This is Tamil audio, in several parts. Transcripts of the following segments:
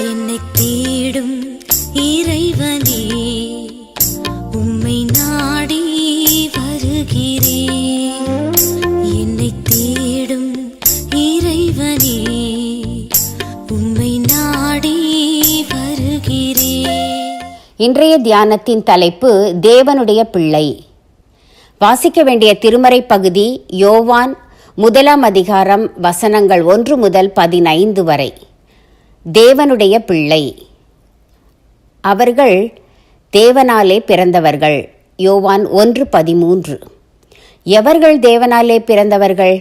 என்னை தேடும் இறைவனே, உம்மை நாடி வருகிறேன். என்னை தேடும் இறைவனே, உம்மை நாடி வருகிறேன். இன்றைய தியானத்தின் தலைப்பு தேவனுடைய பிள்ளை. வாசிக்க வேண்டிய திருமறை பகுதி யோவான் 1 அதிகாரம் வசனங்கள் 1 முதல் 15 வரை. தேவனுடைய பிள்ளை. அவர்கள் தேவனாலே பிறந்தவர்கள். யோவான் 1:13. எவர்கள் தேவனாலே பிறந்தவர்கள்?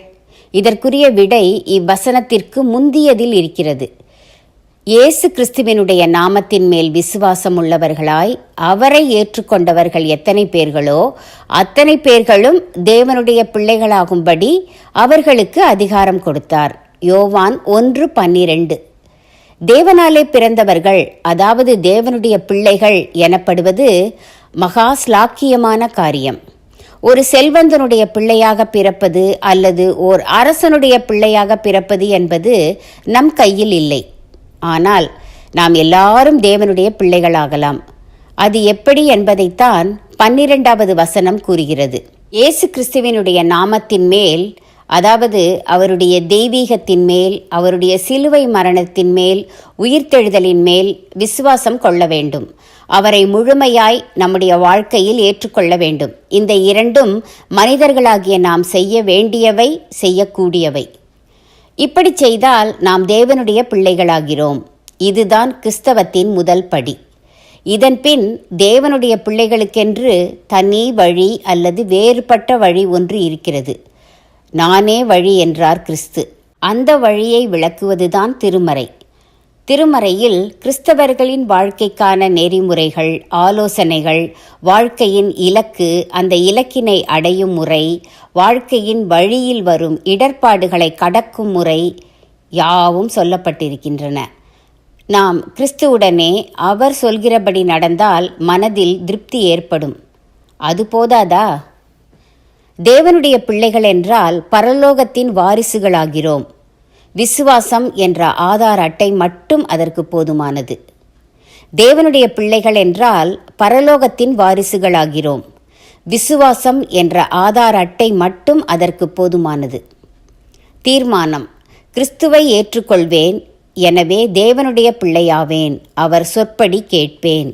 இதற்குரிய விடை இவ்வசனத்திற்கு முந்தியதில் இருக்கிறது. இயேசு கிறிஸ்துவினுடைய நாமத்தின் மேல் விசுவாசம் உள்ளவர்களாய் அவரை ஏற்றுக்கொண்டவர்கள் எத்தனை பேர்களோ அத்தனை பேர்களும் தேவனுடைய பிள்ளைகளாகும்படி அவர்களுக்கு அதிகாரம் கொடுத்தார். யோவான் 1:12. தேவனாலே பிறந்தவர்கள், அதாவது தேவனுடைய பிள்ளைகள் எனப்படுவது மகா ஸ்லாக்கியமான காரியம். ஒரு செல்வந்தனுடைய பிள்ளையாக பிறப்பது அல்லது ஓர் அரசனுடைய பிள்ளையாக பிறப்பது என்பது நம் கையில் இல்லை. ஆனால் நாம் எல்லாரும் தேவனுடைய பிள்ளைகளாகலாம். அது எப்படி என்பதைத்தான் 12வது வசனம் கூறுகிறது. இயேசு கிறிஸ்துவினுடைய நாமத்தின் மேல், அதாவது அவருடைய தெய்வீகத்தின் மேல், அவருடைய சிலுவை மரணத்தின் மேல், உயிர்த்தெழுதலின் மேல் விசுவாசம் கொள்ள வேண்டும். அவரை முழுமையாய் நம்முடைய வாழ்க்கையில் ஏற்றுக்கொள்ள வேண்டும். இந்த இரண்டும் மனிதர்களாகிய நாம் செய்ய வேண்டியவை, செய்யக்கூடியவை. இப்படி செய்தால் நாம் தேவனுடைய பிள்ளைகளாகிறோம். இதுதான் கிறிஸ்தவத்தின் முதல் படி. இதன் பின் தேவனுடைய பிள்ளைகளுக்கென்று தனி வழி அல்லது வேறுபட்ட வழி ஒன்று இருக்கிறது. நானே வழி என்றார் கிறிஸ்து. அந்த வழியை விளக்குவதுதான் திருமறை. திருமறையில் கிறிஸ்தவர்களின் வாழ்க்கைக்கான நெறிமுறைகள், ஆலோசனைகள், வாழ்க்கையின் இலக்கு, அந்த இலக்கினை அடையும் முறை, வாழ்க்கையின் வழியில் வரும் இடர்பாடுகளை கடக்கும் முறை யாவும் சொல்லப்பட்டிருக்கின்றன. நாம் கிறிஸ்துவுடனே அவர் சொல்கிறபடி நடந்தால் மனதில் திருப்தி ஏற்படும். அது போதாதா? தேவனுடைய பிள்ளைகள் என்றால் பரலோகத்தின் வாரிசுகளாகிறோம். விசுவாசம் என்ற ஆதார் அட்டை மட்டும் அதற்கு போதுமானது. தேவனுடைய பிள்ளைகள் என்றால் பரலோகத்தின் வாரிசுகளாகிறோம். விசுவாசம் என்ற ஆதார் அட்டை மட்டும் அதற்கு போதுமானது. தீர்மானம்: கிறிஸ்துவை ஏற்றுக்கொள்வேன், எனவே தேவனுடைய பிள்ளையாவேன், அவர் சொற்படி கேட்பேன்.